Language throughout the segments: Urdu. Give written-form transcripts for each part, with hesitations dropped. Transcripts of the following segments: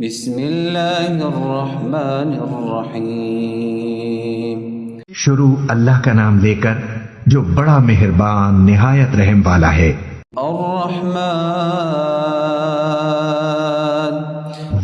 بسم اللہ الرحمن الرحیم۔ شروع اللہ کا نام لے کر جو بڑا مہربان نہایت رحم والا ہے۔ الرحمن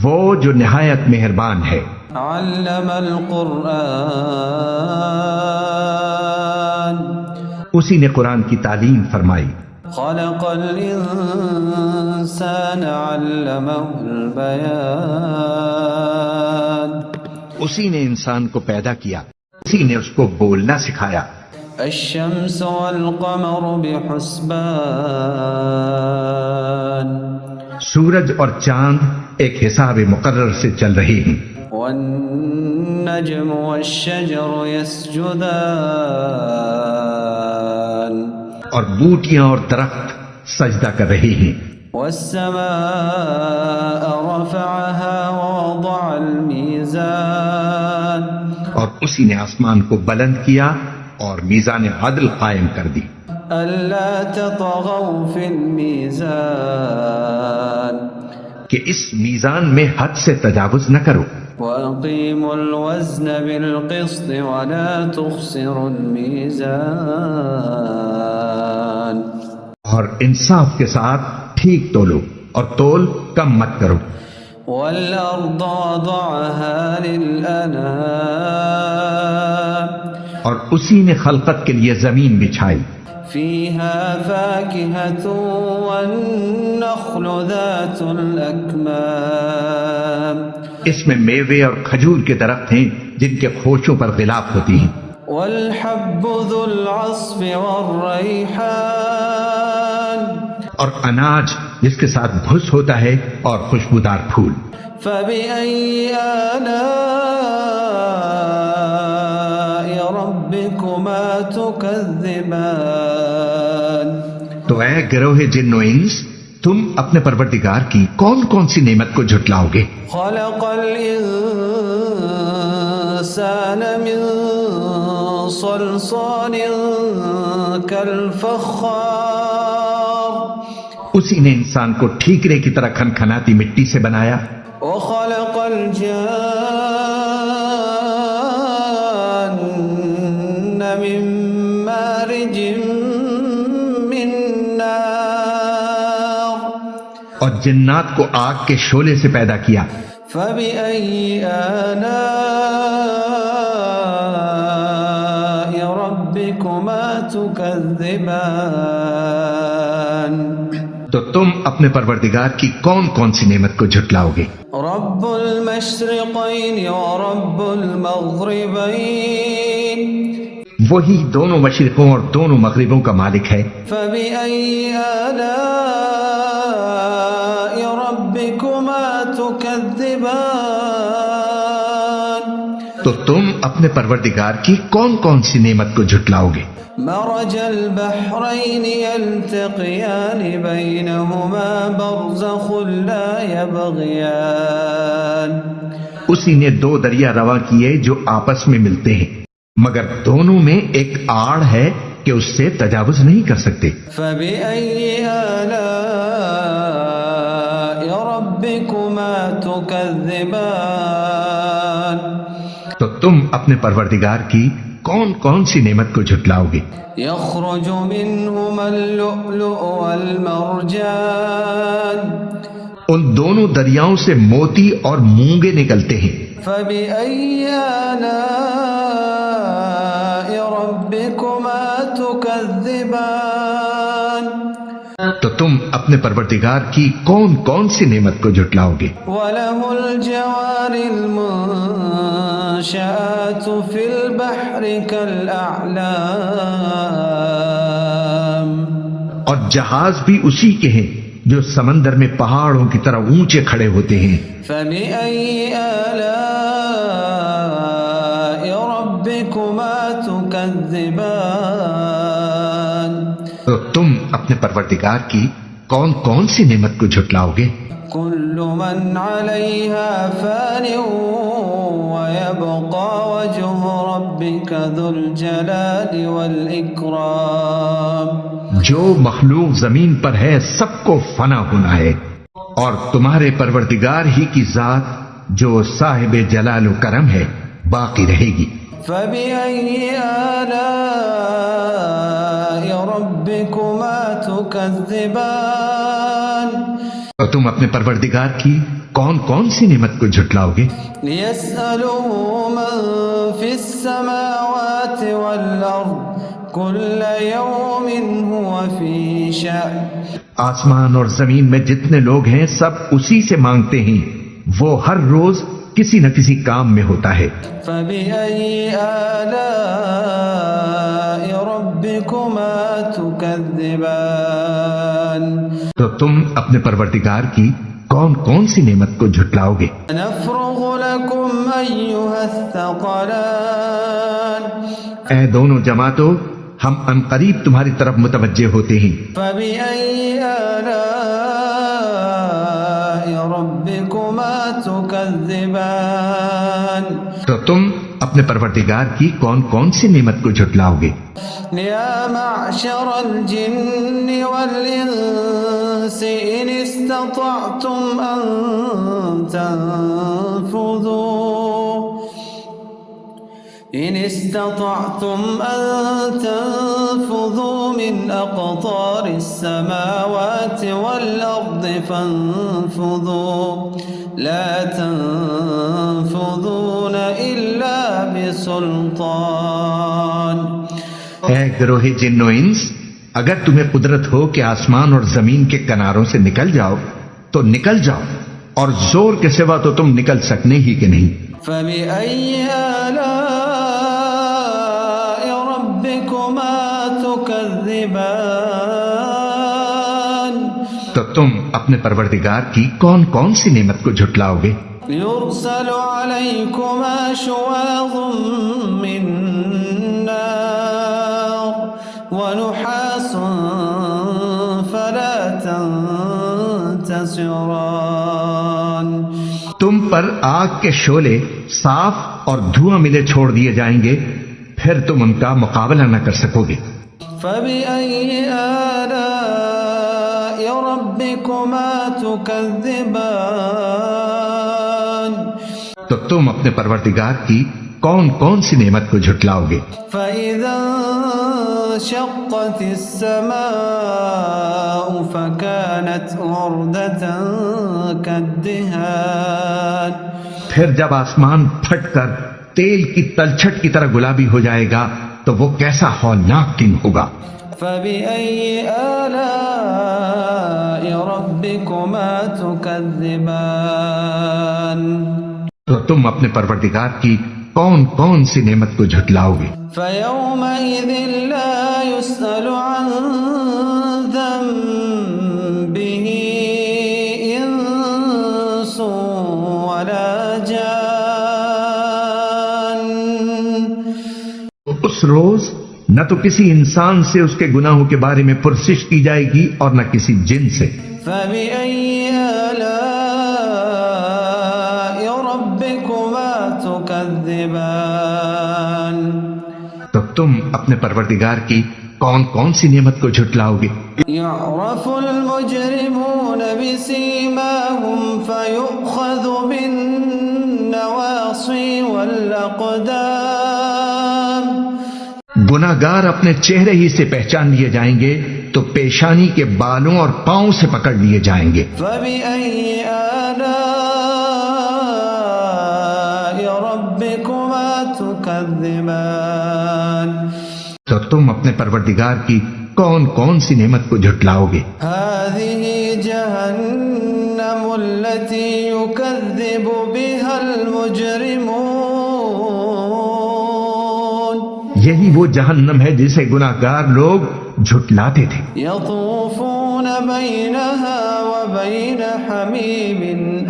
وہ جو نہایت مہربان ہے۔ علم القرآن اسی نے قرآن کی تعلیم فرمائی۔ خلق الانسان علمہ البیان اسی نے انسان کو پیدا کیا، اسی نے اس کو بولنا سکھایا۔ الشمس والقمر بحسبان سورج اور چاند ایک حساب مقرر سے چل رہی ہیں۔ والنجم والشجر يسجدان اور بوٹیاں اور درخت سجدہ کر رہی ہیں۔ والسماء رفعها ووضع الميزان اور اسی نے آسمان کو بلند کیا اور میزان عدل قائم کر دی۔ ألا تطغوا في الميزان کہ اس میزان میں حد سے تجاوز نہ کرو۔ وأقيموا الوزن بالقسط ولا تخسروا الميزان اور انصاف کے ساتھ ٹھیک تولو اور تول کم مت کرو۔ والأرض وضعها للأنام اور اسی نے خلقت کے لیے زمین بچھائی۔ فيها فاكهة والنخل ذات الأكمام اس میں میوے اور کھجور کے درخت ہیں جن کے خوشوں پر غلاف ہوتی ہیں۔ والحب ذو العصف والريحان اور اناج جس کے ساتھ بھس ہوتا ہے اور خوشبودار پھول۔ فبأي آلاء ربكما تكذبان تو اے گروہ جن و انس، تم اپنے پروردگار کی کون کون سی نعمت کو جھٹلاؤ گے؟ خلق الإنسان من صلصال كالفخار اسی نے انسان کو ٹھیکرے کی طرح کھنکھناتی مٹی سے بنایا۔ وخلق الجان من مارج من نار اور جنات کو آگ کے شعلے سے پیدا کیا۔ فبأي آلاء ربكما تكذبان تو تم اپنے پروردگار کی کون کون سی نعمت کو جھٹلاؤ گے؟ رب المشرقين ورب المغربين وہی دونوں مشرقوں اور دونوں مغربوں کا مالک ہے۔ فبأي آلاء ربكما تكذبان تو تم اپنے پروردگار کی کون کون سی نعمت کو جھٹلاؤ گے؟ مرج البحرين يلتقيان بينهما برزخ لا يبغيان اسی نے دو دریا رواں کیے جو آپس میں ملتے ہیں، مگر دونوں میں ایک آڑ ہے کہ اس سے تجاوز نہیں کر سکتے۔ فبأي آلاء ربكما تكذبان تو تم اپنے پروردگار کی کون کون سی نعمت کو جھٹلاؤ گے؟ يخرج منهما اللؤلؤ والمرجان ان دونوں دریاؤں سے موتی اور مونگے نکلتے ہیں۔ فبأي آلاء ربكما تكذبان تو تم اپنے پروردگار کی کون کون سی نعمت کو جھٹلاؤ گے؟ وله الجوار المنشآت في البحر كالأعلام اور جہاز بھی اسی کے ہیں جو سمندر میں پہاڑوں کی طرح اونچے کھڑے ہوتے ہیں۔ فبأي آلاء ربكما تكذبان تو تم اپنے پروردگار کی کون کون سی نعمت کو جھٹلاؤ گے؟ كل من عليها فان ويبقى وجه ربك ذو الجلال والإكرام جو مخلوق زمین پر ہے سب کو فنا ہونا ہے اور تمہارے پروردگار ہی کی ذات جو صاحب جلال و کرم ہے باقی رہے گی۔ فَبِأَيِّ آلَاءِ رَبِّكُمَا تُكَذِّبَانِ تو تم اپنے پروردگار کی کون کون سی نعمت کو جھٹلاؤ گے؟ لِيَسْأَلُهُ مَن فِي السَّمَاوَاتِ وَالْأَرْضِ كُلَّ يَوْمٍ هُوَ فِي شَأْنٍ آسمان اور زمین میں جتنے لوگ ہیں سب اسی سے مانگتے ہیں، وہ ہر روز کسی نہ کسی کام میں ہوتا ہے۔ فَبِأَيِّ آلَاءِ رَبِّكُمَا تُكَذِّبَانِ تو تم اپنے پروردگار کی کون کون سی نعمت کو جھٹلاؤ گے؟ نَفْرُغُ لَكُمْ أَيُّهَ الثَّقَلَانِ اے دونوں جماعتوں، ہم عنقریب تمہاری طرف متوجہ ہوتے ہیں۔ فَبِأَيِّ آلَاءِ رَبِّكُمَا تُكَذِّبَانِ تو تم اپنے پروردگار کی کون کون سی نعمت کو جھٹلاؤ گے؟ يَا مَعْشَرَ الْجِنِّ وَالْإِنسِ إِنِ اسْتَطَعْتُمْ أَن تَنفُذُوا مِنْ أَقْطَارِ السَّمَاوَاتِ وَالْأَرْضِ فَانفُذُوا لَا تَنفُذُونَ إِلَّا بِسُلْطَانٍ اے گروہ جن و انس، اگر تمہیں قدرت ہو کہ آسمان اور زمین کے کناروں سے نکل جاؤ تو نکل جاؤ، اور زور کے سوا تو تم نکل سکنے ہی کہ نہیں۔ فَبِأَيِّ آلَاءِ رَبِّكُمَا تُكَذِّبَانِ تو تم اپنے پروردگار کی کون کون سی نعمت کو جھٹلاؤ گے؟ يُرْسَلُ عَلَيْكُمَا شُوَاظٌ مِّن نَّارٍ وَنُحَاسٌ فَلَا تَنتَصِرَانِ تم پر آگ کے شعلے صاف اور دھواں ملے چھوڑ دیے جائیں گے، پھر تم ان کا مقابلہ نہ کر سکو گے۔ فَبِأَيِّ آلَاءِ رَبِّكُمَا تُكَذِّبَانِ تو تم اپنے پروردگار کی کون کون سی نعمت کو جھٹلاؤ گے؟ فَإِذَا انشَقَّتِ السَّمَاءُ فَكَانَتْ وَرْدَةً كَالدِّهَانِ پھر جب آسمان پھٹ کر تیل کی تلچھٹ کی طرح گلابی ہو جائے گا تو وہ کیسا ہولناک دن ہوگا۔ فَبِأَيِّ آلَاءِ رَبِّكُمَا تُكَذِّبَانِ تو تم اپنے پروردگار کی کون کون سی نعمت کو جھٹلاؤ گے؟ فَيَوْمَئِذٍ لَا يُسْأَلُ عَن ذَنبِهِ إِنسٌ وَلَا جَانٌ اس روز نہ تو کسی انسان سے اس کے گناہوں کے بارے میں پرسش کی جائے گی اور نہ کسی جن سے۔ فَبِأَيِّ آلَاءِ رَبِّكُمَا تُكَذِّبَانِ تو تم اپنے پروردگار کی کون کون سی نعمت کو جھٹلاؤ گے؟ يُعْرَفُ الْمُجْرِمُونَ بِسِيمَاهُمْ فَيُؤْخَذُ بِالنَّوَاصِي وَالْأَقْدَامِ گناہگار اپنے چہرے ہی سے پہچان لیے جائیں گے تو پیشانی کے بالوں اور پاؤں سے پکڑ لیے جائیں گے۔ فَبِأَيِّ آلَاءِ رَبِّكُمَا تُكَذِّبَانِ تو تم اپنے پروردگار کی کون کون سی نعمت کو جھٹلاؤ گے؟ هَذِهِ جَهَنَّمُ الَّتِي يُكَذِّبُ بِهَا الْمُجْرِمُونَ یہی وہ جہنم ہے جسے گناہگار لوگ جھٹلاتے تھے۔ يَطُوفُونَ بَيْنَهَا وَبَيْنَ حَمِيمٍ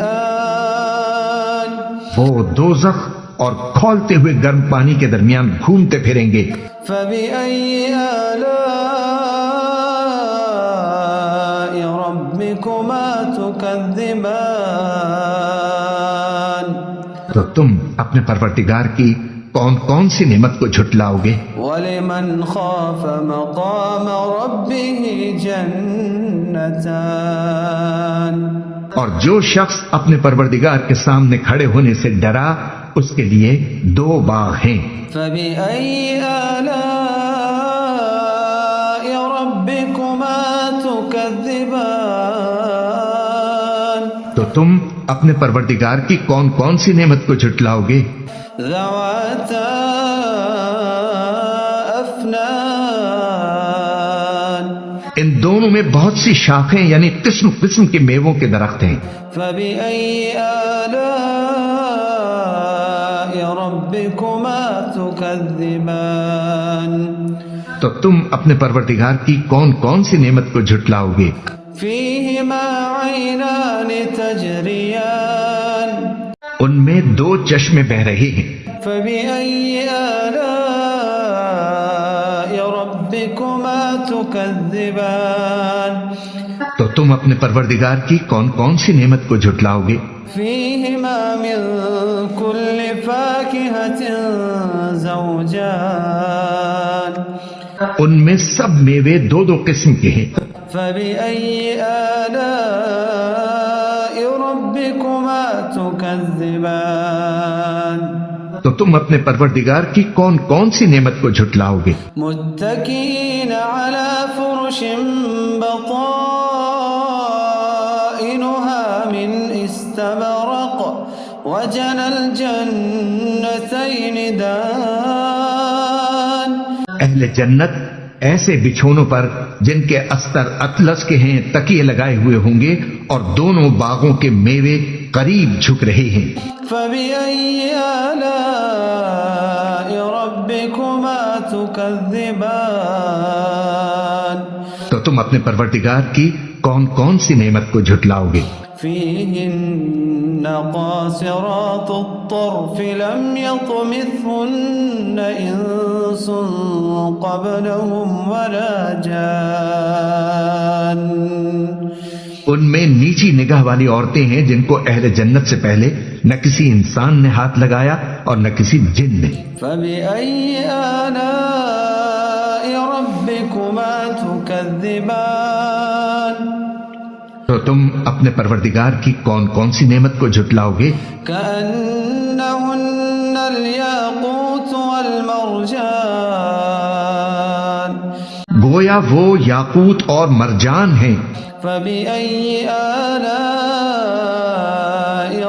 آنٍ وہ دوزخ اور کھولتے ہوئے گرم پانی کے درمیان گھومتے پھریں گے۔ فَبِأَيِّ آلَاءِ رَبِّكُمَا تُكَذِّبَانِ تو تم اپنے پروردگار کی کون کون سی نعمت کو جھٹلاؤ گے؟ وَلِمَنْ خَافَ مَقَامَ رَبِّهِ جَنَّتَانِ اور جو شخص اپنے پروردگار کے سامنے کھڑے ہونے سے ڈرا اس کے لیے 2 باغ ہیں۔ فبأي آلاء ربكما تكذبان تو تم اپنے پروردگار کی کون کون سی نعمت کو جھٹلاؤ گے؟ ذواتا افنان ان دونوں میں بہت سی شاخیں یعنی قسم قسم کے میووں کے درخت ہیں۔ فبأي آلاء ربكما تكذبان تو تم اپنے پروردگار کی کون کون سی نعمت کو جھٹلاؤ گے؟ فيهما عينان تجريان ان میں 2 چشمے بہ رہے ہیں۔ فبأي آلاء ربكما تكذبان تو تم اپنے پروردگار کی کون کون سی نعمت کو جھٹلاؤ گے؟ فيهما من كل فاكهة زوجان ان میں سب میوے 2 قسم کے ہیں۔ فبأي آلاء ربكما تكذبان تو تم اپنے پروردگار کی کون کون سی نعمت کو جھٹلاؤ گے؟ متكئين على فرش بطائنها من استبرق وجنى الجنتين دان اہل جنت ایسے بچھونوں پر جن کے استر اطلس کے ہیں تکیے لگائے ہوئے ہوں گے اور دونوں باغوں کے میوے قریب جھک رہے ہیں۔ فبأي آلاء ربكما تكذبان تو تم اپنے پروردگار کی کون کون سی نعمت کو جھٹلاؤ گے؟ فيهن قاصرات الطرف لم يطمثهن إنس قبلهم ولا جان ان میں نیچی نگاہ والی عورتیں ہیں جن کو اہل جنت سے پہلے نہ کسی انسان نے ہاتھ لگایا اور نہ کسی جن نے۔ فبأي آلاء ربكما تكذبان تو تم اپنے پروردگار کی کون کون سی نعمت کو جھٹلاؤ گے؟ كأنهن الياقوت والمرجان گویا وہ یاقوت اور مرجان ہیں۔ فبأي آلاء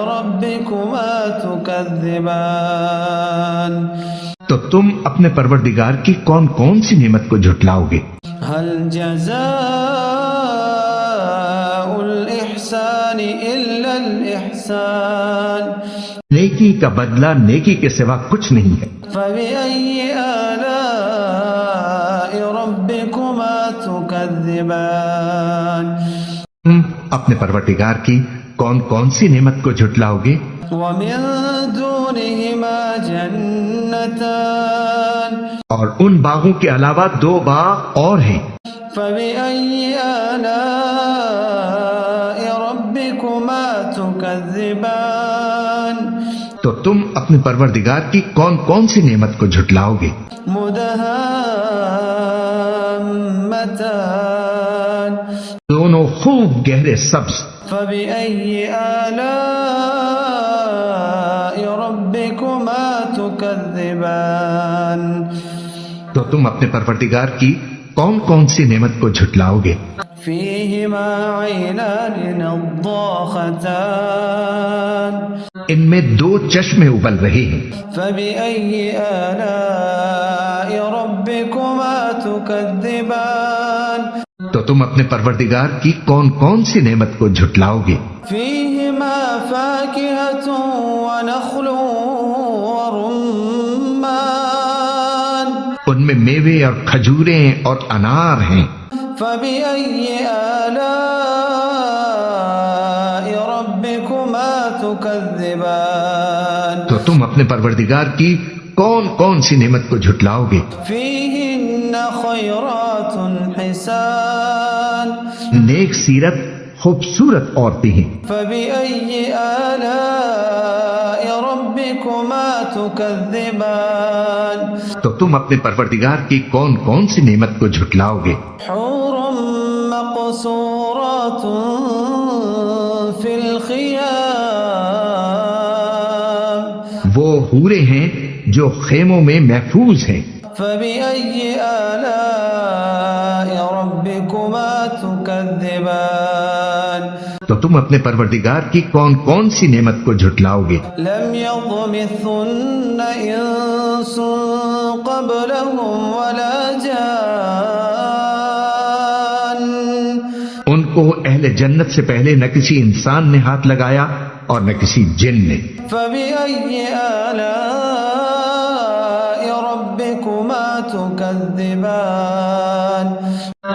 ربكما تكذبان تو تم اپنے پروردگار کی کون کون سی نعمت کو جھٹلاؤ گے؟ هل جزاء الإحسان إلا الإحسان نیکی کا بدلہ نیکی کے سوا کچھ نہیں ہے۔ فبأي آلاء ربكما تكذبان تم اپنے پروردگار کی کون کون سی نعمت کو جھٹلاؤ گے؟ ومن دونهما جنتان اور ان باغوں کے علاوہ 2 باغ اور ہیں۔ فبأي آلاء ربكما تكذبان تو تم اپنے پروردگار کی کون کون سی نعمت کو جھٹلاؤ گے؟ مدهامتان دونوں خوب گہرے سبز۔ فبأي آلاء ربكما تكذبان تو تم اپنے پروردگار کی کون کون سی نعمت کو جھٹلاؤ گے؟ فيهما عينان نضاختان ان میں 2 چشمے ابل رہے ہیں۔ فبأي آلاء ربكما تكذبان تو تم اپنے پروردگار کی کون کون سی نعمت کو جھٹلاؤ گے؟ فيهما فاكهة ونخل ورمان ان میں میوے اور کھجوریں اور انار ہیں۔ فبأي آلاء ربكما تكذبان تو تم اپنے پروردگار کی کون کون سی نعمت کو جھٹلاؤ گے؟ فيهن خيرات حسان نیک سیرت خوبصورت عورتیں ہیں۔ فبأي آلاء ربكما تكذبان تو تم اپنے پروردگار کی کون کون سی نعمت کو جھٹلاؤ گے؟ حور مقصورات في وہ حورے ہیں جو خیموں میں محفوظ ہیں. فبأي آلاء ربكما تكذبان تو تم اپنے پروردگار کی کون کون سی نعمت کو جھٹلاؤ گے؟ لم يطمثهن انس قبلهم ولا جان ان کو اہل جنت سے پہلے نہ کسی انسان نے ہاتھ لگایا اور نہ کسی جن نے. فبأي آلاء ربكما تكذبان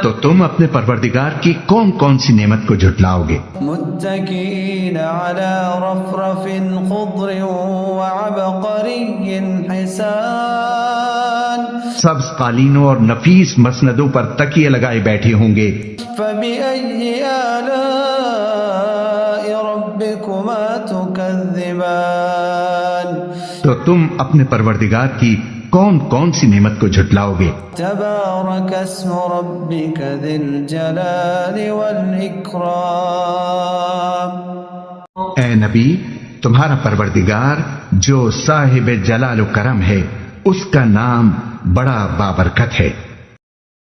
تو تم اپنے پروردگار کی کون کون سی نعمت کو جھٹلاؤ گے؟ متكئين على رفرف خضر وعبقري حسان سبز قالینوں اور نفیس مسندوں پر تکیے لگائے بیٹھے ہوں گے. فبأي آلاء ربكما تكذبان تو تم اپنے پروردگار کی کون کون سی نعمت کو جھٹلاؤ گے؟ تبارك اسم ربك ذي الجلال والإكرام اے نبی، تمہارا پروردگار جو صاحب جلال و کرم ہے، اس کا نام بڑا بابرکت ہے.